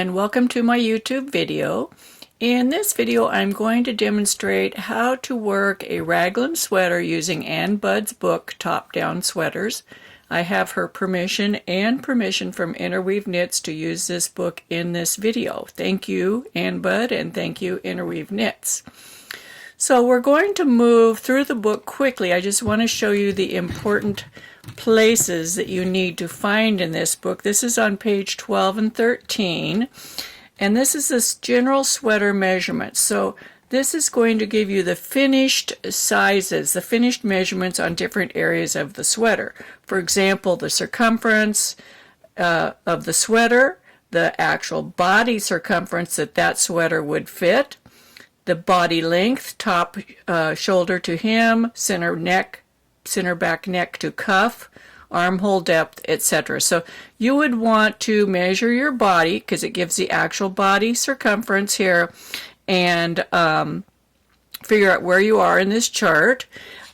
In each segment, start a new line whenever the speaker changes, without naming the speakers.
and welcome to my YouTube video. In this video I'm going to demonstrate how to work a raglan sweater using Ann Budd's book Top-Down Sweaters. I have her permission and permission from Interweave Knits to use this book in this video. Thank you, Ann Budd, and thank you, Interweave Knits. So we're going to move through the book quickly. I just want to show you the important places that you need to find in this book. This is on page 12 and 13, and this is this general sweater measurement. So this is going to give you the finished sizes, the finished measurements on different areas of the sweater. For example, the circumference of the sweater, the actual body circumference that sweater would fit, the body length, top shoulder to hem, center back neck to cuff, armhole depth, etc. So you would want to measure your body because it gives the actual body circumference here, and figure out where you are in this chart.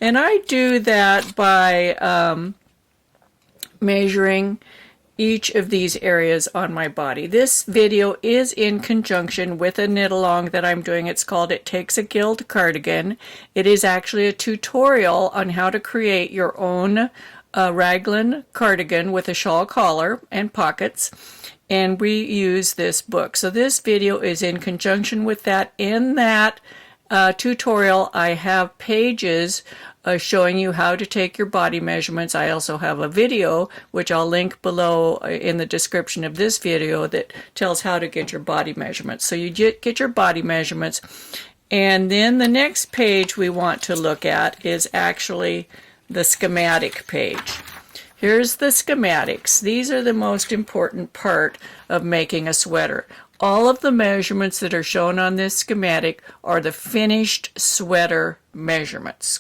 And I do that by measuring each of these areas on my body. This video is in conjunction with a knit along that I'm doing. It's called It Takes a Guild Cardigan. It is actually a tutorial on how to create your own raglan cardigan with a shawl collar and pockets, and we use this book. So this video is in conjunction with that. In that tutorial I have pages showing you how to take your body measurements. I also have a video which I'll link below in the description of this video that tells how to get your body measurements. So you get your body measurements, and then the next page we want to look at is actually the schematic page. Here's the schematics. These are the most important part of making a sweater. All of the measurements that are shown on this schematic are the finished sweater measurements.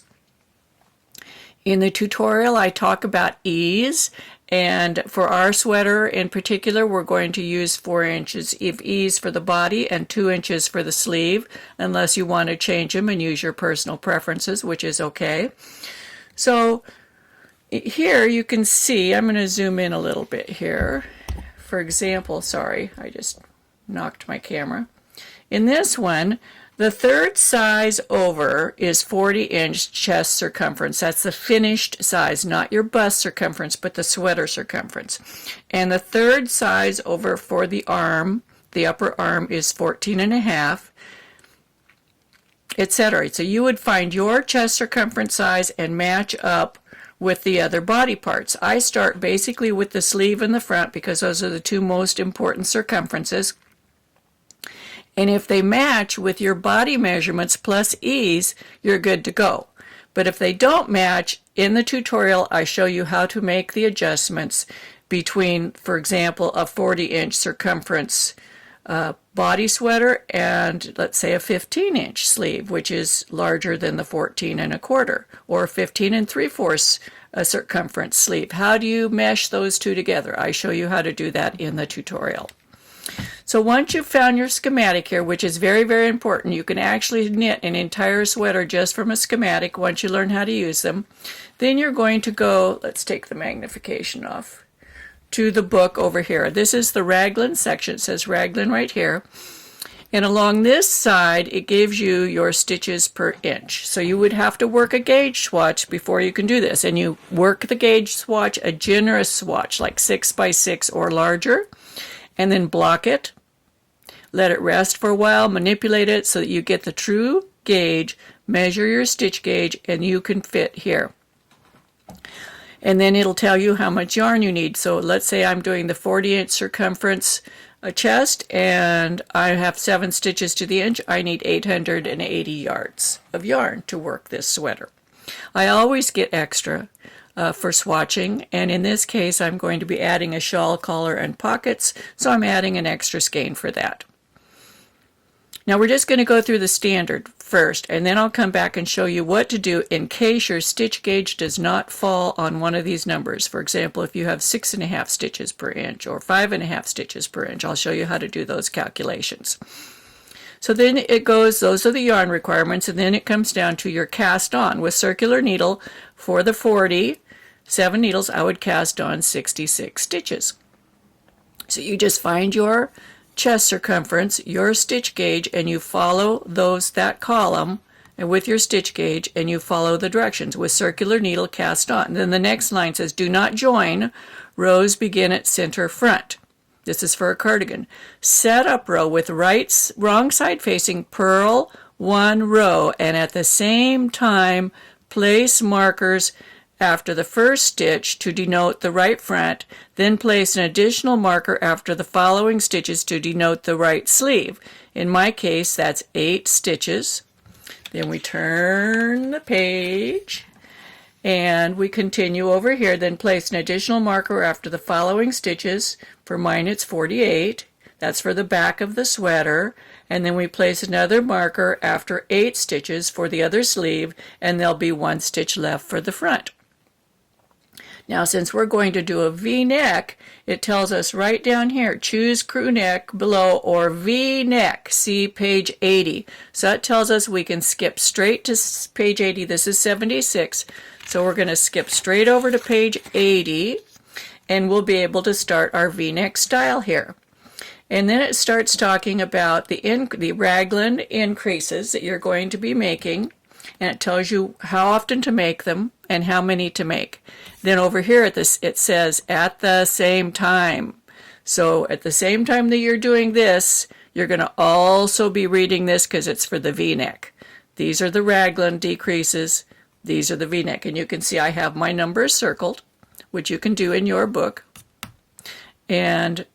In the tutorial I talk about ease, and for our sweater in particular we're going to use 4 inches of ease for the body and 2 inches for the sleeve, unless you want to change them and use your personal preferences, which is okay. So here you can see, I'm going to zoom in a little bit here. For example, sorry, I just knocked my camera. In this one, the third size over is 40-inch chest circumference. That's the finished size, not your bust circumference, but the sweater circumference. And the third size over for the arm, the upper arm, is 14.5, etc. So you would find your chest circumference size and match up with the other body parts. I start basically with the sleeve and the front because those are the two most important circumferences. And if they match with your body measurements plus ease, you're good to go. But if they don't match, in the tutorial I show you how to make the adjustments between, for example, a 40-inch circumference body sweater and, let's say, a 15-inch sleeve, which is larger than the 14.25, or a 15 3/4 circumference sleeve. How do you mesh those two together? I show you how to do that in the tutorial. So once you've found your schematic here, which is very, very important, you can actually knit an entire sweater just from a schematic once you learn how to use them. Then you're going to go, let's take the magnification off, to the book over here. This is the raglan section. It says raglan right here. And along this side, it gives you your stitches per inch. So you would have to work a gauge swatch before you can do this. And you work the gauge swatch, a generous swatch, like 6 by 6 or larger, and then block it, let it rest for a while, manipulate it so that you get the true gauge, measure your stitch gauge, and you can fit here. And then it'll tell you how much yarn you need. So let's say I'm doing the 40-inch circumference chest and I have 7 stitches to the inch. I need 880 yards of yarn to work this sweater. I always get extra for swatching, and in this case I'm going to be adding a shawl collar and pockets, so I'm adding an extra skein for that. Now we're just going to go through the standard first, and then I'll come back and show you what to do in case your stitch gauge does not fall on one of these numbers. For example, if you have 6.5 stitches per inch or 5.5 stitches per inch, I'll show you how to do those calculations. So then it goes, those are the yarn requirements, and then it comes down to your cast on. With circular needle for the 47 needles, I would cast on 66 stitches. So you just find your chest circumference, your stitch gauge, and you follow that column and with your stitch gauge, and you follow the directions with circular needle cast on. And then the next line says, do not join, rows begin at center front. This is for a cardigan. Set up row with wrong side facing, purl 1 row, and at the same time place markers after the first stitch to denote the right front, then place an additional marker after the following stitches to denote the right sleeve. In my case, that's 8 stitches. Then we turn the page and we continue over here, then place an additional marker after the following stitches. For mine it's 48. That's for the back of the sweater. And then we place another marker after 8 stitches for the other sleeve, and there'll be 1 stitch left for the front. Now, since we're going to do a V-neck, it tells us right down here, choose crew neck below or V-neck, see page 80. So that tells us we can skip straight to page 80. This is 76. So we're going to skip straight over to page 80, and we'll be able to start our V-neck style here. And then it starts talking about the raglan increases that you're going to be making, and it tells you how often to make them and how many to make. Then over here it says at the same time. So at the same time that you're doing this, you're going to also be reading this because it's for the V-neck. These are the raglan decreases. These are the V-neck. And you can see I have my numbers circled, which you can do in your book. And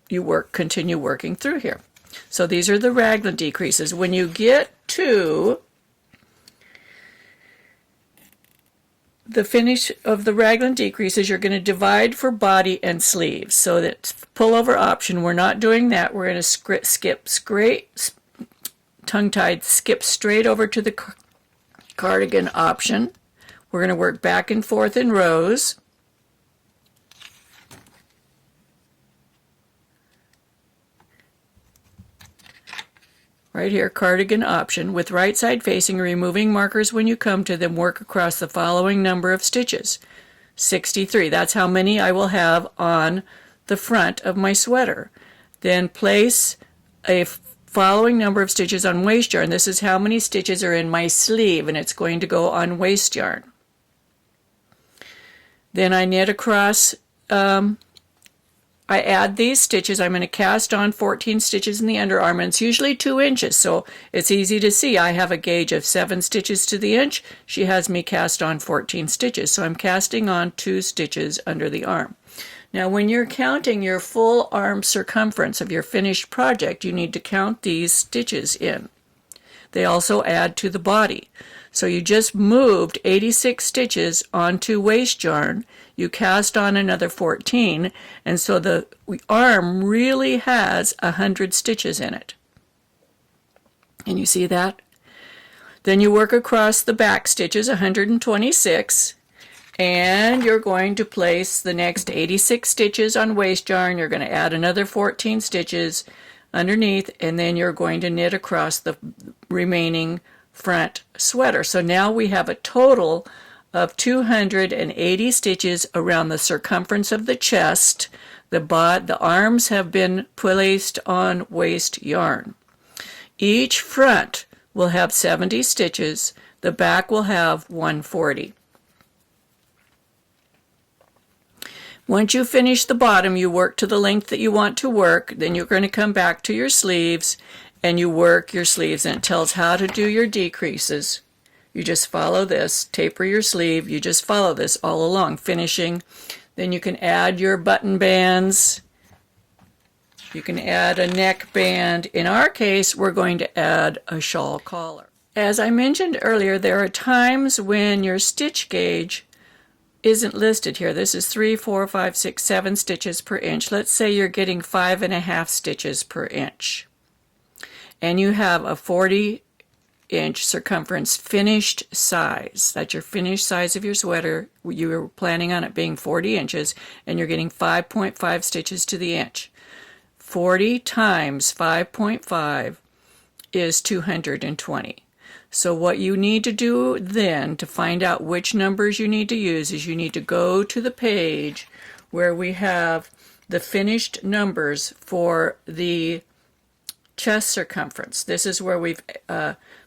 you continue working through here. So these are the raglan decreases. When you get to the finish of the raglan decreases, you're going to divide for body and sleeves. So that pullover option, we're not doing that. We're going to skip tongue-tied, skip straight over to the cardigan option. We're going to work back and forth in rows. Right here, cardigan option, with right side facing, removing markers when you come to them, work across the following number of stitches. 63, that's how many I will have on the front of my sweater. Then place a following number of stitches on waste yarn. This is how many stitches are in my sleeve, and it's going to go on waste yarn. Then I knit across, I add these stitches. I'm going to cast on 14 stitches in the underarm, and it's usually 2 inches, so it's easy to see. I have a gauge of 7 stitches to the inch. She has me cast on 14 stitches, so I'm casting on 2 stitches under the arm. Now, when you're counting your full arm circumference of your finished project, you need to count these stitches in. They also add to the body. So you just moved 86 stitches onto waste yarn. You cast on another 14, and so the arm really has 100 stitches in it. And you see that? Then you work across the back stitches, 126, and you're going to place the next 86 stitches on waste yarn. You're going to add another 14 stitches underneath, and then you're going to knit across the remaining front sweater. So now we have a total of 280 stitches around the circumference of the chest. The arms have been placed on waste yarn. Each front will have 70 stitches. The back will have 140. Once you finish the bottom, you work to the length that you want to work. Then you're going to come back to your sleeves and you work your sleeves, and it tells how to do your decreases. You just follow this, taper your sleeve, you just follow this all along, finishing. Then you can add your button bands. You can add a neck band. In our case, we're going to add a shawl collar. As I mentioned earlier, there are times when your stitch gauge isn't listed here. This is 3, 4, 5, 6, 7 stitches per inch. Let's say you're getting 5.5 stitches per inch. And you have a 40-inch circumference finished size. That's your finished size of your sweater. You were planning on it being 40 inches, and you're getting 5.5 stitches to the inch. 40 times 5.5 is 220. So what you need to do then to find out which numbers you need to use is you need to go to the page where we have the finished numbers for the chest circumference. This is where we've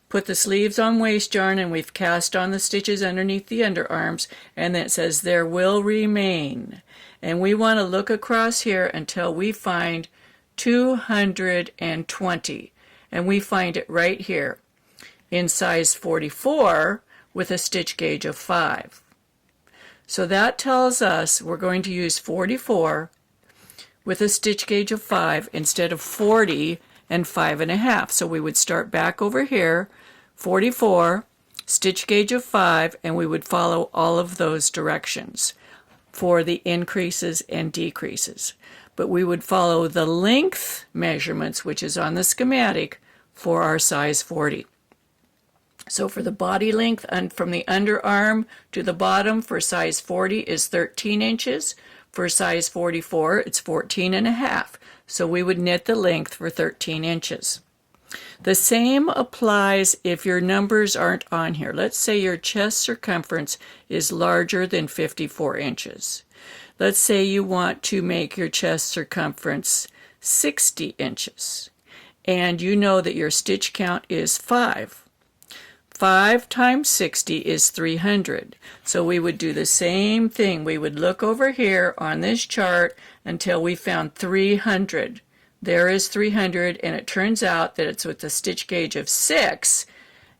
put the sleeves on waist yarn and we've cast on the stitches underneath the underarms, and then it says there will remain. And we want to look across here until we find 220, and we find it right here in size 44 with a stitch gauge of 5. So that tells us we're going to use 44 with a stitch gauge of 5 instead of 40 and 5.5. So we would start back over here, 44, stitch gauge of 5, and we would follow all of those directions for the increases and decreases. But we would follow the length measurements, which is on the schematic, for our size 40. So for the body length and from the underarm to the bottom for size 40 is 13 inches. For size 44, it's 14.5. So we would knit the length for 13 inches. The same applies if your numbers aren't on here. Let's say your chest circumference is larger than 54 inches. Let's say you want to make your chest circumference 60 inches. And you know that your stitch count is 5. 5 times 60 is 300. So we would do the same thing. We would look over here on this chart until we found 300. There is 300, and it turns out that it's with a stitch gauge of 6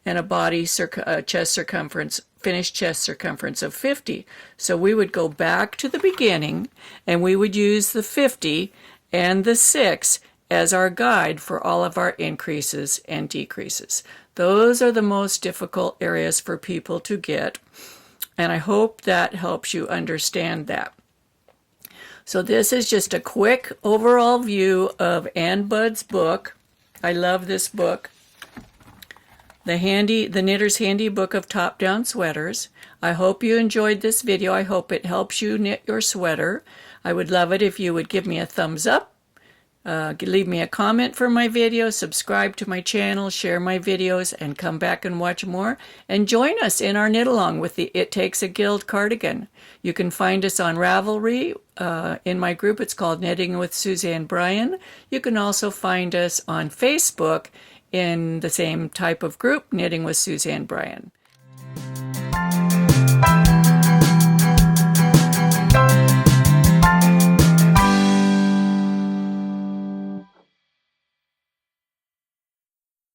and a body chest circumference, finished chest circumference of 50. So we would go back to the beginning, and we would use the 50 and the 6 as our guide for all of our increases and decreases. Those are the most difficult areas for people to get, and I hope that helps you understand that. So this is just a quick overall view of Ann Budd's book. I love this book. The Knitter's Handy Book of Top-Down Sweaters. I hope you enjoyed this video. I hope it helps you knit your sweater. I would love it if you would give me a thumbs up. Leave me a comment for my video, subscribe to my channel, share my videos, and come back and watch more. And join us in our knit along with the It Takes a Guild Cardigan. You can find us on Ravelry. In my group, it's called Knitting with Suzanne Bryan. You can also find us on Facebook in the same type of group, Knitting with Suzanne Bryan.